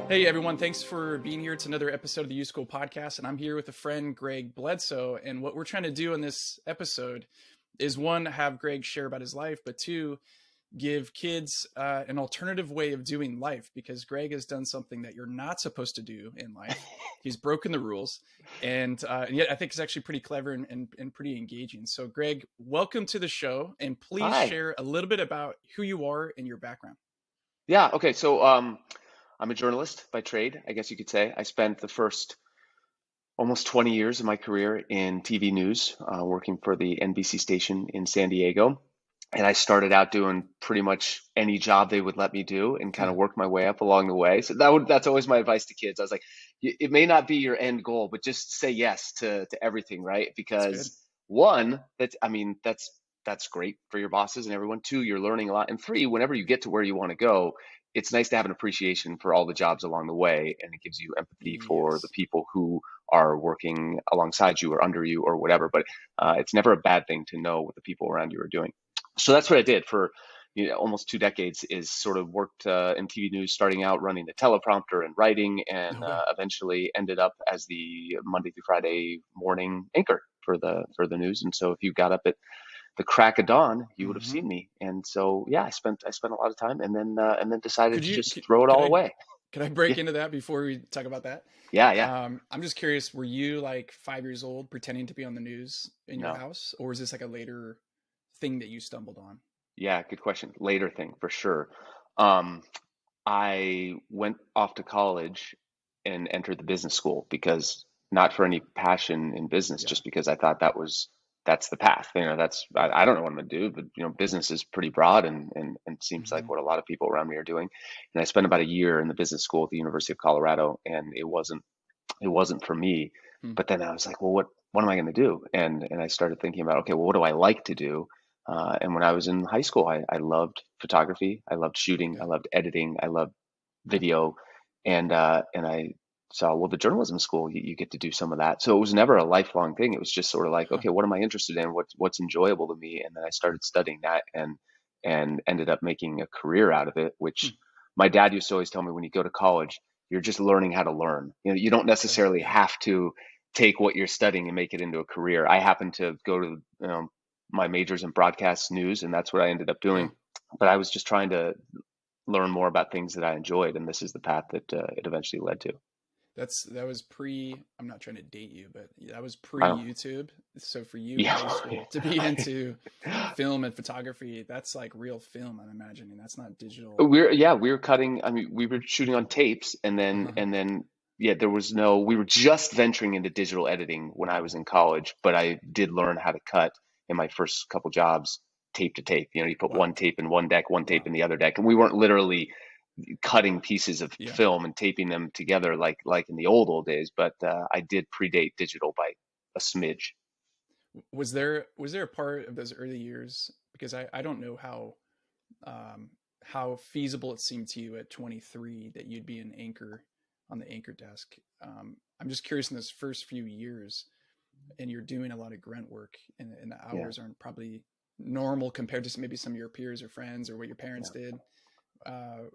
Hey everyone, thanks for being here. It's another episode of the YouSchool podcast, and I'm here with a friend, Greg Bledsoe. And what we're trying to do in this episode is one, have Greg share about his life, but two, give kids an alternative way of doing life, because Greg has done something that you're not supposed to do in life. He's broken the rules, and yet I think it's actually pretty clever and pretty engaging. So, Greg, welcome to the show, and please Hi. share a little bit about who you are and your background. Yeah, okay. I'm a journalist by trade, I guess you could say. I spent the first almost 20 years of my career in TV news, working for the NBC station in San Diego. And I started out doing pretty much any job they would let me do and kind of worked my way up along the way. So that's always my advice to kids. I was like, it may not be your end goal, but just say yes to everything, right? That's good. Because one, that's great for your bosses and everyone. Two, you're learning a lot. And three, whenever you get to where you want to go, it's nice to have an appreciation for all the jobs along the way, and it gives you empathy for the Yes. people who are working alongside you or under you or whatever. But it's never a bad thing to know what the people around you are doing. So that's what I did for almost 2 decades. Is sort of worked in TV news, starting out running the teleprompter and writing, and No way. eventually ended up as the Monday through Friday morning anchor for the news. And so if you got up at the crack of dawn, you would have Hmm. seen me. And so yeah, I spent a lot of time, and then decided Could to you just throw it could all I away. could I Yeah, break into that before we talk about that? yeah, yeah. I'm just curious, were you like 5 years old pretending to be on the news in your No, house, or is this like a later thing that you stumbled on? yeah, good question. Later thing for sure. Um, I went off to college and entered the business school because not for any passion in business, Yeah. just because I thought that's the path. I don't know what I'm gonna do, but business is pretty broad and seems like Hmm. what a lot of people around me are doing. And I spent about a year in the business school at the University of Colorado, and it wasn't for me. Hmm. But then I was like, well, what am I going to do? And I started thinking about, okay, well, what do I like to do? And when I was in high school, I loved photography, I loved shooting, Okay. I loved editing, I loved video, and I saw, well, the journalism school, you get to do some of that. So it was never a lifelong thing. It was just sort of like, Huh. okay, what am I interested in? What's enjoyable to me? And then I started studying that and ended up making a career out of it, Hmm. which my dad used to always tell me, when you go to college, you're just learning how to learn. You don't Okay. necessarily Yeah. have to take what you're studying and make it into a career. I happened to go to my majors in broadcast news, and that's what I ended up Huh. doing. But I was just trying to learn more about things that I enjoyed, and this is the path that it eventually led to. That was pre. I'm not trying to date you, but that was pre I don't. YouTube. So for you in high Yeah. school to be into film and photography, that's like real film. I'm imagining that's not digital. We were cutting. I mean, we were shooting on tapes, and then Uh-huh. and then yeah, there was no. We were just venturing into digital editing when I was in college, but I did learn how to cut in my first couple jobs, tape to tape. You put one Wow. tape in one deck, one tape Wow. in the other deck, and we weren't literally cutting pieces of Yeah. film and taping them together like in the old days. But I did predate digital by a smidge. Was there a part of those early years, because I don't know how feasible it seemed to you at 23 that you'd be an anchor on the anchor desk. I'm just curious, in those first few years, and you're doing a lot of grunt work, and the Yeah, hours aren't probably normal compared to maybe some of your peers or friends or what your parents yeah, did.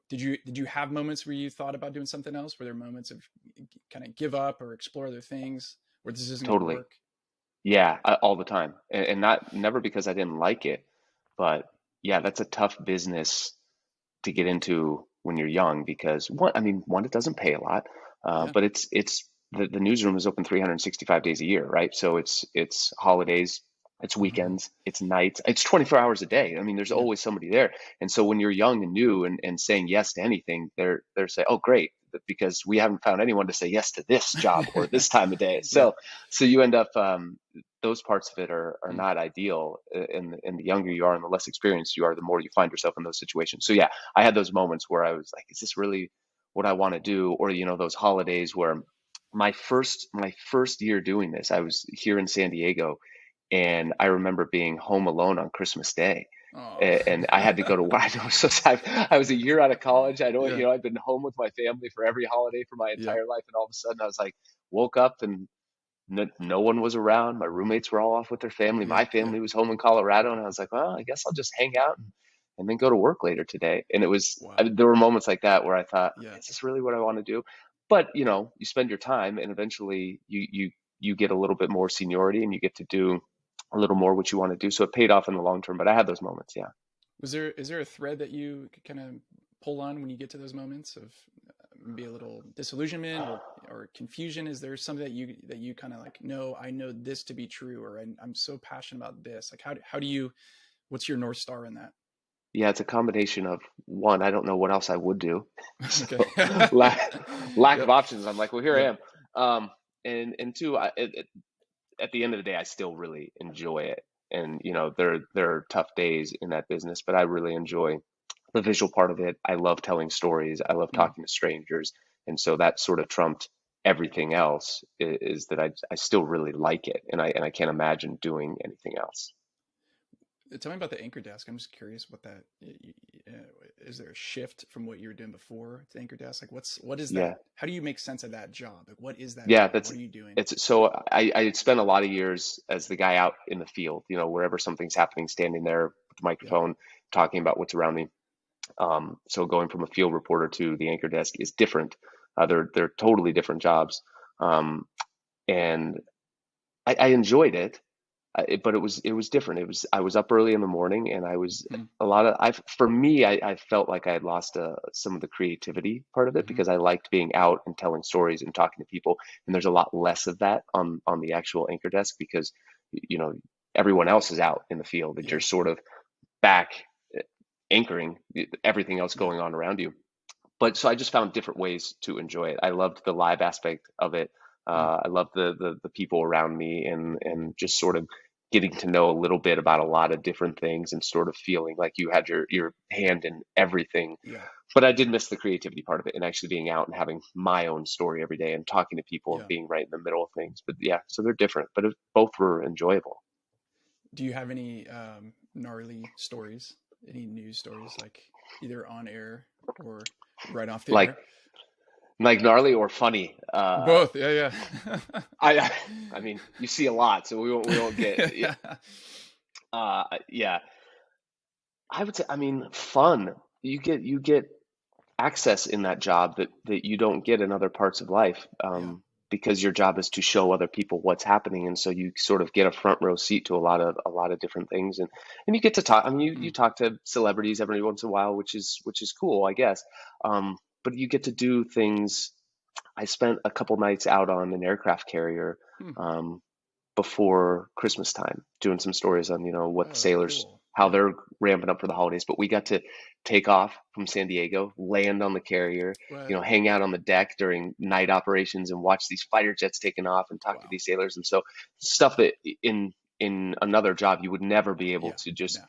Did you have moments where you thought about doing something else? Were there moments of kind of give up or explore other things, where this isn't going to totally. work? Yeah, all the time, and not never because I didn't like it, but yeah, that's a tough business to get into when you're young because one, I mean, one, it doesn't pay a lot, Yeah. but it's the newsroom is open 365 days a year, right? So it's holidays, it's Hmm. weekends, it's nights, it's 24 hours a day. I mean, there's Yeah. always somebody there. And so when you're young and new and saying yes to anything, they're saying, oh, great, because we haven't found anyone to say yes to this job or this time of day. Yeah. So you end up those parts of it are Hmm. not ideal. And the younger you are and the less experienced you are, the more you find yourself in those situations. So yeah, I had those moments where I was like, is this really what I want to do? Or, those holidays where my first year doing this, I was here in San Diego, and I remember being home alone on Christmas Day. Oh. And I had to go to work. I was I was a year out of college. I don't, Yeah. I'd been home with my family for every holiday for my Yeah. entire life, and all of a sudden I was like, woke up and no one was around. My roommates were all off with their family. Yeah. My Yeah. family was home in Colorado, and I was like, well, I guess I'll just hang out and and then go to work later today. And it was, Wow. there were moments like that where I thought, Yeah. is this really what I want to do? But you know, you spend your time, and eventually you get a little bit more seniority, and you get to do a little more what you want to do. So it paid off in the long term. But I had those moments, yeah. Is there a thread that you kind of pull on when you get to those moments of maybe a little disillusionment or confusion? Is there something that you kind of like, no, I know this to be true, or I'm so passionate about this? Like, how do you, what's your North Star in that? Yeah, it's a combination of one, I don't know what else I would do. Okay. So lack of Yep. options. I'm like, well, here I Yep. am. And two, at the end of the day, I still really enjoy it. And you know, there are tough days in that business, but I really enjoy the visual part of it. I love telling stories. I love Mm. talking to strangers, and so that sort of trumped everything else. Is that I still really like it, and I can't imagine doing anything else. Tell me about the anchor desk. I'm just curious what that is. There a shift from what you were doing before to anchor desk? Like, what is that? Yeah. How do you make sense of that job? Like, what is that Yeah, job? that's What are you doing? it's so I had spent a lot of years as the guy out in the field, you know, wherever something's happening, standing there with the Yep. microphone, talking about what's around me. So going from a field reporter to the anchor desk is different. They're totally different jobs. And I enjoyed it, but it was different. I was up early in the morning, and I was Mm. a lot of I for me I felt like I had lost some of the creativity part of it Hmm. because I liked being out and telling stories and talking to people, and there's a lot less of that on the actual anchor desk because you know everyone else is out in the field and you're Yeah. sort of back anchoring everything else Yeah. going on around you. But so I just found different ways to enjoy it. I loved the live aspect of it. Mm. I loved the people around me, and just sort of getting to know a little bit about a lot of different things and sort of feeling like you had your hand in everything. Yeah. But I did miss the creativity part of it and actually being out and having my own story every day and talking to people and Yeah. being right in the middle of things. But yeah, so they're different, but both were enjoyable. Do you have any gnarly stories? Any news stories, like either on air or right off the Like air? gnarly or funny. Both. Yeah. Yeah. I I mean, you see a lot, so we won't get. Yeah. Yeah, I would say, I mean, fun. You get access in that job that you don't get in other parts of life, Yeah. because your job is to show other people what's happening, and so you sort of get a front row seat to a lot of different things, and you get to talk. I mean, you Mm. talk to celebrities every once in a while, which is cool, I guess. But you get to do things. I spent a couple nights out on an aircraft carrier, Hmm. um, before Christmas time, doing some stories on, what the Oh, sailors, cool. how Yeah. they're ramping up for the holidays. But we got to take off from San Diego, land on the carrier, What? hang out on the deck during night operations and watch these fighter jets taking off and talk to Wow. these sailors. And so stuff that in another job you would never be able Yeah. to just Yeah.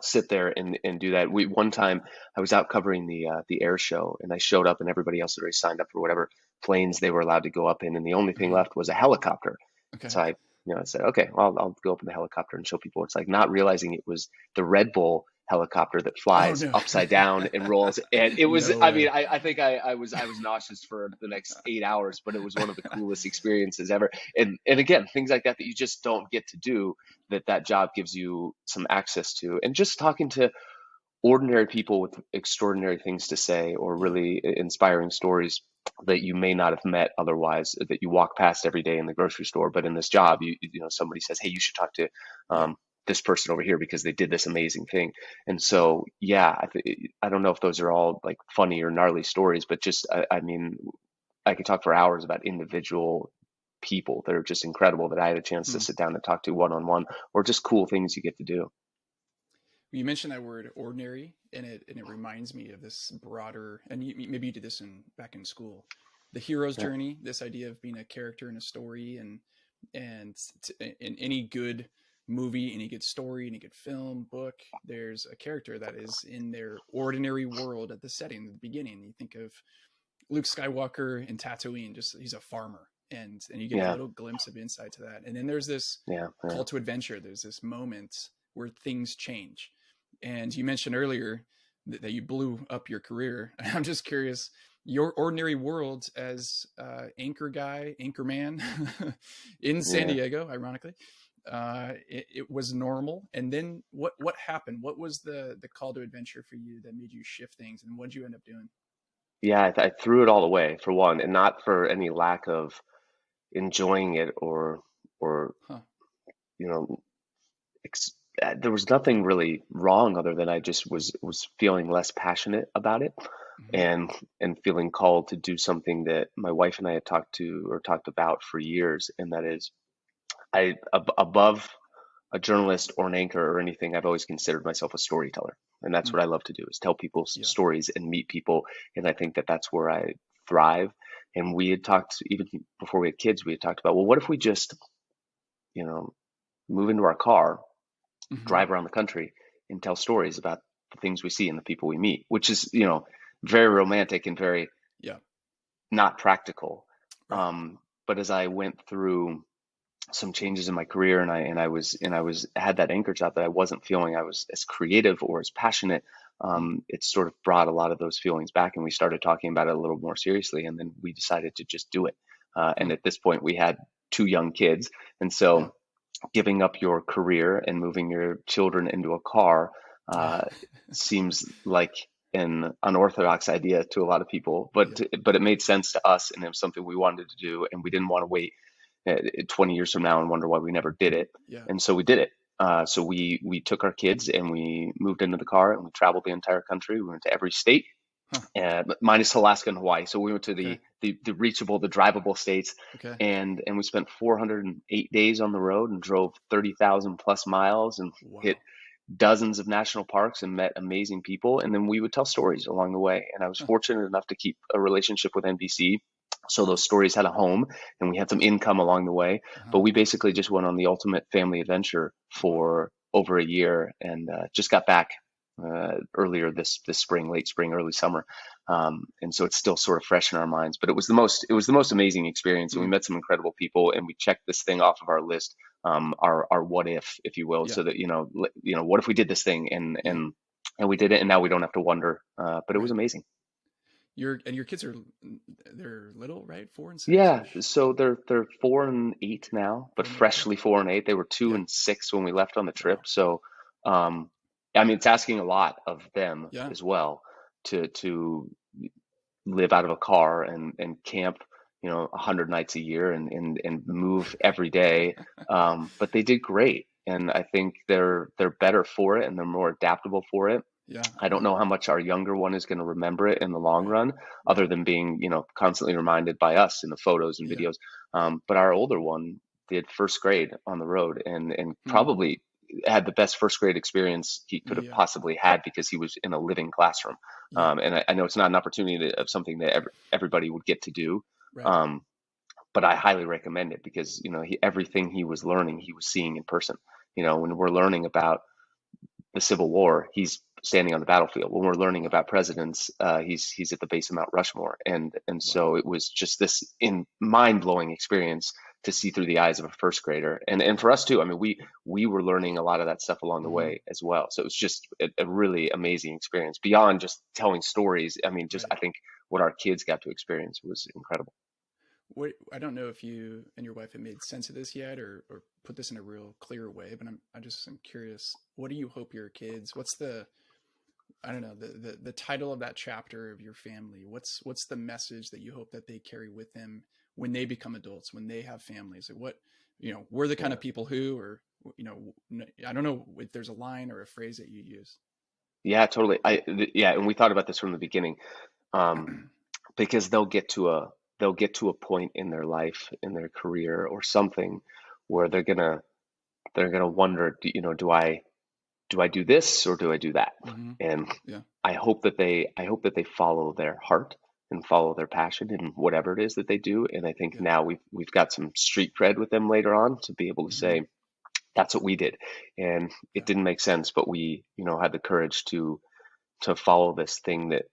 sit there and do that. One time I was out covering the air show, and I showed up and everybody else had already signed up for whatever planes they were allowed to go up in, and the only thing Uh-huh. left was a helicopter. Okay. So I said, okay, well, I'll go up in the helicopter and show people what it's like, not realizing it was the Red Bull helicopter that Oh flies no. upside down and rolls. And it was, No I mean, way. I think I was nauseous for the next 8 hours, but it was one of the coolest experiences ever. And again, things like that you just don't get to do, that job gives you some access to, and just talking to ordinary people with extraordinary things to say or Yeah. really inspiring stories that you may not have met otherwise, that you walk past every day in the grocery store. But in this job, somebody says, hey, you should talk to Yeah. this person over here because they did this amazing thing. And so yeah, I don't know if those are all like funny or gnarly stories, but just I mean, I could talk for hours about individual people that are just incredible that I had a chance to Hmm. sit down and talk to one on one, or just cool things you get to do. You mentioned that word ordinary, and it reminds me of this broader, and maybe you did this back in school, the hero's Yeah. journey. This idea of being a character in a story, and in any good movie, any good story, any good film, book, there's a character that is in their ordinary world at the setting, at the beginning. You think of Luke Skywalker in Tatooine, just he's a farmer, and you get a Yeah. little glimpse of insight to that. And then there's this Yeah. Yeah. call to adventure. There's this moment where things change. And you mentioned earlier that you blew up your career. I'm just curious, your ordinary world as anchor guy, anchor man in San Yeah. Diego, ironically. it was normal. And then what happened? What was the call to adventure for you that made you shift things, and what did you end up doing? Yeah, I threw it all away for one, and not for any lack of enjoying it or Huh. you know ex there was nothing really wrong other than I just was feeling less passionate about it Hmm. and feeling called to do something that my wife and I had talked about for years, and that is above a journalist or an anchor or anything, I've always considered myself a storyteller, and that's Mm. what I love to do is tell people Yeah. stories and meet people, and I think that that's where I thrive. And we had talked even before we had kids, we had talked about, well, what if we just, you know, move into our car, Hmm. drive around the country, and tell stories about the things we see and the people we meet, which is, very romantic and very Yeah. not practical. Right. But as I went through some changes in my career and I was had that anchor job that I wasn't feeling I was as creative or as passionate, Mm. it sort of brought a lot of those feelings back, and we started talking about it a little more seriously, and then we decided to just do it. And Huh. at this point we had two young kids, and Yeah. so giving up your career and moving your children into a car uh, seems like an unorthodox idea to a lot of people, Yeah. but it made sense to us, and it was something we wanted to do, and we didn't want to wait 20 years from now and wonder why we never did it. Yeah. And so we did it. So we took our kids and we moved into the car and we traveled the entire country. We went to every state, Huh. minus Alaska and Hawaii. So we went to Okay. the reachable, the drivable states, Okay. and we spent 408 days on the road and drove 30,000 plus miles and hit Wow. dozens of national parks and met amazing people. And then we would tell stories along the way. And I was Huh. fortunate enough to keep a relationship with NBC. So those stories had a home and we had some income along the way. Uh-huh. But we basically just went on the ultimate family adventure Wow. for over a year, and just got back earlier this spring, late spring, early summer. And so it's still sort of fresh in our minds. But it was the most amazing experience, and we Mm. met some incredible people, and we checked this thing off of our list, our what if you will, Yeah. so that what if we did this thing, and Yeah. we did it, and now we don't have to wonder. But it was Right. amazing. Your kids are, they're little, right? 4 and 6 Yeah, ish. so they're 4 and 8 now, but 4 and 8. Okay. freshly 4 and 8. They were two Yeah. and six when we left on the trip. Wow. So, um, I mean, it's asking a lot of them Yeah. as well to live out of a car and camp, 100 nights a year and move every day. But they did great, and I think they're better for it and they're more adaptable for it. Yeah. I don't Yeah. know how much our younger one is going to remember it in the long Right. run, Right. other than being, constantly reminded by us in the photos and Yeah. videos. But our older one did first grade on the road and Mm. probably had the best first grade experience he could have Yeah. possibly had because he was in a living classroom. Yeah. And I know it's not an opportunity of something that everybody would get to do. Right. Um, but I highly recommend it because, everything he was learning, he was seeing in person. When we're learning about the Civil War, he's standing on the battlefield. When we're learning Wow. about presidents, he's at the base of Mount Rushmore, and Wow. so it was just this in mind blowing experience to see through the eyes of a first grader, and Yeah. for us too. I mean, we were learning a lot of that stuff along the Hmm. way as well. So it was just a really amazing experience beyond just telling stories. I mean, just Right. I think what our kids got to experience was incredible. What, I don't know if you and your wife have made sense of this yet, or put this in a real clear way, but I'm curious. What do you hope your kids? What's the, I don't know, the title of that chapter of your family? What's the message that you hope that they carry with them when they become adults, when they have families? Like what, we're the kind Yeah, of people who, or I don't know if there's a line or a phrase that you use. yeah, totally. Yeah, and we thought about this from the beginning. Um, because they'll get to a point in their life, in their career or something where they're gonna wonder, do I do this or do I do that? Hmm. And Yeah. I hope that they follow their heart and follow their passion in whatever it is that they do. And I think Yeah. now we've got some street cred with them later on to be able to Hmm. say that's what we did. And it Yeah. didn't make sense, but we, had the courage to follow this thing that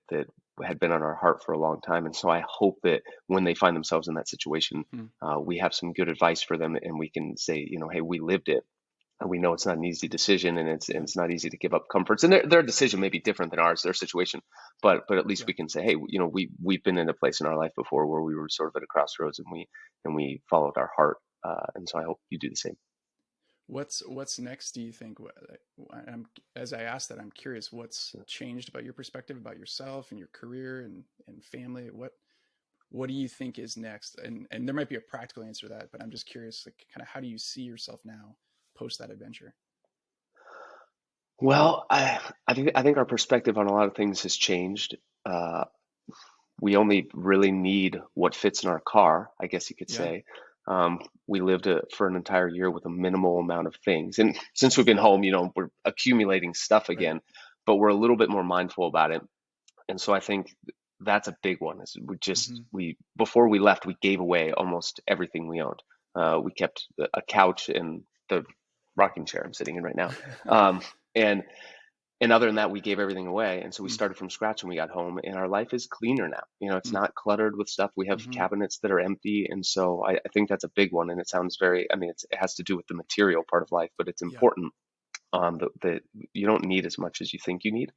had been on our heart for a long time. And so I hope that when they find themselves in that situation, Hmm. we have some good advice for them, and we can say, hey, we lived it. And we know it's not an easy decision, and it's Yeah. and it's not easy to give up comforts. And their decision may be different than ours, their situation, but at least Yeah. we can say, hey, we've been in a place in our life before where we were sort of at a crossroads, and we followed our heart. And so I hope you do the same. What's next, do you think? As I ask that, I'm curious, what's changed about your perspective about yourself and your career and family? What do you think is next? And there might be a practical answer to that, but I'm just curious, like, kind of, how do you see yourself now post that adventure? Well, I think our perspective on a lot of things has changed. Uh, we only really need what fits in our car, I guess you could Yeah. say. We lived for an entire year with a minimal amount of things, and since we've been home, we're accumulating stuff Right. again, but we're a little bit more mindful about it. And so I think that's a big one. Is Mm-hmm. we before we left, we gave away almost everything we owned. We kept a couch and the rocking chair I'm sitting in right now. And other than that, we gave everything away. And so we Mm. started from scratch when we got home, and our life is cleaner now. It's Mm. not cluttered with stuff. We have Mm-hmm. cabinets that are empty. And so I think that's a big one. And it sounds very, I mean, it has to do with the material part of life, but it's Yeah. important that you don't need as much as you think you need.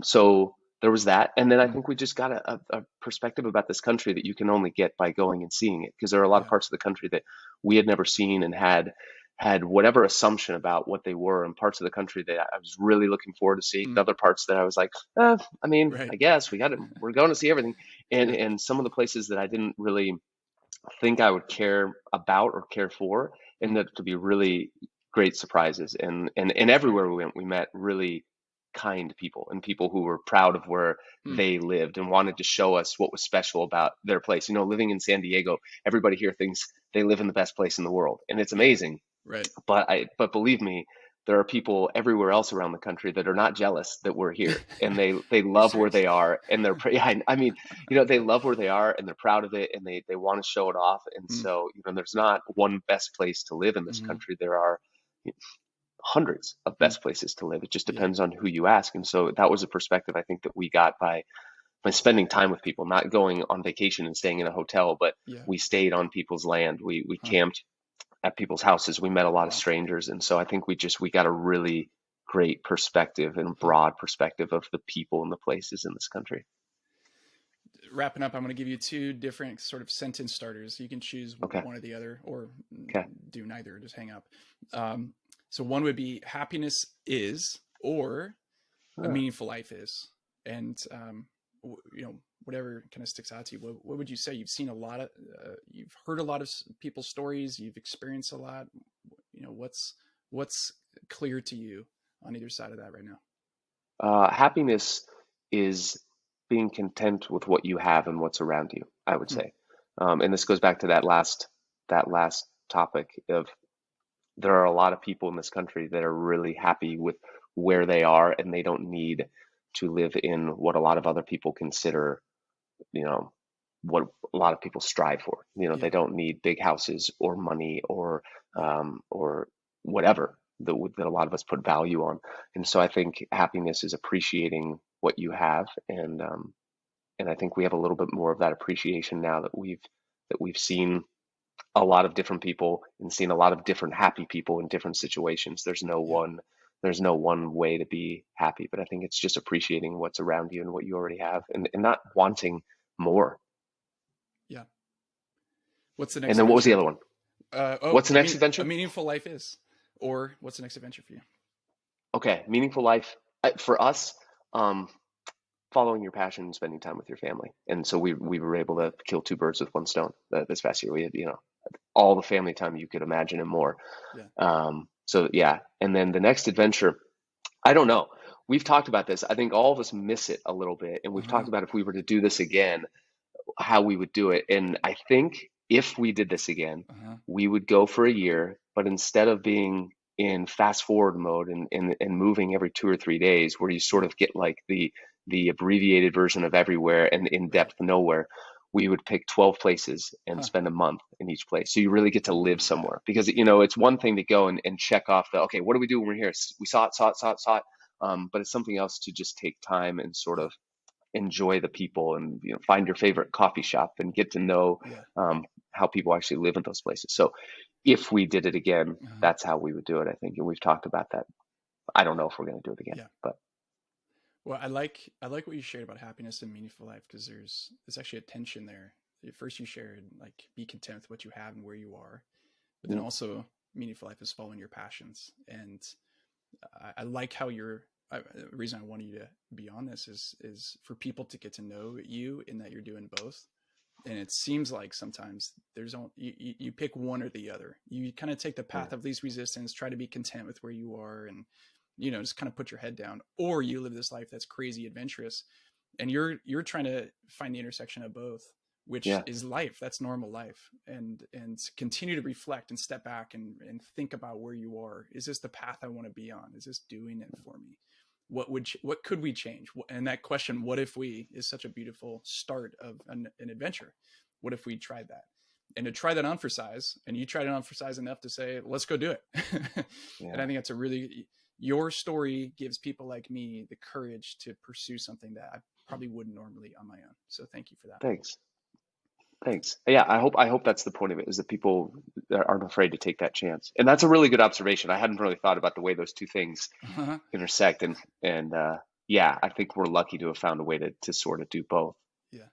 So there was that. And then I Mm. think we just got a perspective about this country that you can only get by going and seeing it. Because there are a lot of Yeah. parts of the country that we had never seen and had whatever assumption about what they were, and parts of the country that I was really looking forward to seeing, and Mm. other parts that I was like, I mean, Right. I guess we're going to see everything. And Yeah. some of the places that I didn't really think I would care about or care for Mm. ended up to be really great surprises. And everywhere we went, we met really kind people, and people who were proud of where Mm. they lived and wanted to show us what was special about their place. Living in San Diego, everybody here thinks they live in the best place in the world, and it's Yeah. amazing. Right. But believe me, there are people everywhere else around the country that are not jealous that we're here, and they Are you love where serious? they are, and yeah, I mean, they love where they are, and they're proud of it, and they want to show it off. And Mm. so, there's not one best place to live in this Mm-hmm. country. There are hundreds of Mm. best places to live. It just Yeah. depends on who you ask. And so that was a perspective I think that we got by spending time with people, not going on vacation and staying in a hotel, but Yeah. we stayed on people's land. We Huh. camped at people's houses. We met a lot of Wow. strangers. And so I think we got a really great perspective and Hmm. broad perspective of the people and the places in this country. Wrapping up, I'm going to give you two different sort of sentence starters. You can choose Okay. one or the other, or Okay. do neither, just hang up. So one would be happiness is, or a Huh. meaningful life is. And, whatever kind of sticks out to you, what would you say? You've seen a lot of, you've heard a lot of people's stories, you've experienced a lot. What's clear to you on either side of that right now? Happiness is being content with what you have and what's around you, I would Hmm. say. And this goes back to that last topic of there are a lot of people in this country that are really happy with where they are, and they don't need to live in what a lot of other people consider, you know, what a lot of people strive for. They Yeah. don't need big houses or money or whatever that a lot of us put value on. And so I think happiness is appreciating what you have, and I think we have a little bit more of that appreciation now that we've seen a lot of different people and seen a lot of different happy people in different situations. Yeah. There's no one way to be happy, but I think it's just appreciating what's around you and what you already have, and not wanting more. Yeah. What's the And next then what was the adventure? other one? Oh, What's the next a adventure? meaningful life is, or what's the next adventure for you? Okay, meaningful life. For us, um, following your passion and spending time with your family. And so we were able to kill two birds with one stone this past year. We had, all the family time you could imagine and more. Yeah. So yeah. And then the next adventure, I don't know. We've talked about this. I think all of us miss it a little bit. And we've Uh-huh. talked about if we were to do this again, how we would do it. And I think if we did this again, Uh-huh. we would go for a year, but instead of being in fast forward mode and moving every 2 or 3 days, where you sort Yeah. of get like the abbreviated version of everywhere and in Right. depth nowhere, we would pick 12 places and Huh. spend a month in each place. So you really get to live Ooh, yeah. somewhere, because Yeah. it's one thing to go and check off okay, what do we do when we're here? We saw it, saw it, saw it, saw it. But it's something else to just take time and sort Yeah. of enjoy the people, and find your favorite coffee shop and get to know Yeah. how people actually live in those places. So if we did it again, Uh-huh. that's how we would do it, I think. And we've talked about that. I don't know if we're going to do it again, Yeah. but Well, I like what you shared about happiness and meaningful life, because there's actually a tension there. At first you shared, like, be content with what you have and where you are, but then mm, also meaningful life is following your passions. And I like how the reason I wanted you to be on this is for people to get to know you in that you're doing both. And it seems like sometimes you pick one or the other. You kind of take the path of least resistance, try to be content with where you are, and, just kind of put your head down, or you live this life that's crazy adventurous, and you're trying to find the intersection of both, which is life. That's normal life. And continue to reflect and step back and think about where you are. Is this the path I want to be on? Is this doing it for me? What could we change? And that question, what if we, is such a beautiful start of an adventure. What if we tried that? And to try that on for size, and you tried it on for size enough to say, let's go do it. And I think that's your story gives people like me the courage to pursue something that I probably wouldn't normally on my own. So thank you for that. Thanks. Yeah, I hope that's the point of it, is that people aren't afraid to take that chance. And that's a really good observation. I hadn't really thought about the way those two things intersect. And I think we're lucky to have found a way to sort of do both. Yeah.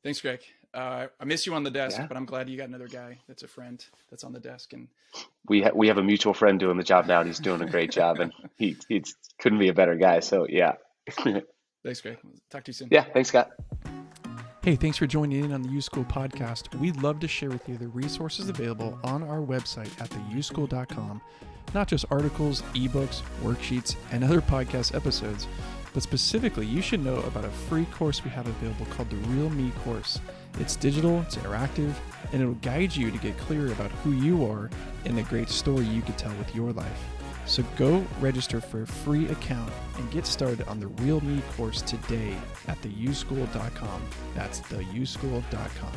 Thanks, Greg. I miss you on the desk, but I'm glad you got another guy that's a friend that's on the desk. And we have a mutual friend doing the job now, and he's doing a great job, and he couldn't be a better guy. So yeah. Thanks, Greg. Talk to you soon. Yeah. Thanks, Scott. Hey, thanks for joining in on the YouSchool podcast. We'd love to share with you the resources available on our website at theyouschool.com, not just articles, ebooks, worksheets, and other podcast episodes, but specifically, you should know about a free course we have available called the Real Me course. It's digital, it's interactive, and it'll guide you to get clear about who you are and the great story you could tell with your life. So go register for a free account and get started on the Real Me course today at theyouschool.com. That's theyouschool.com.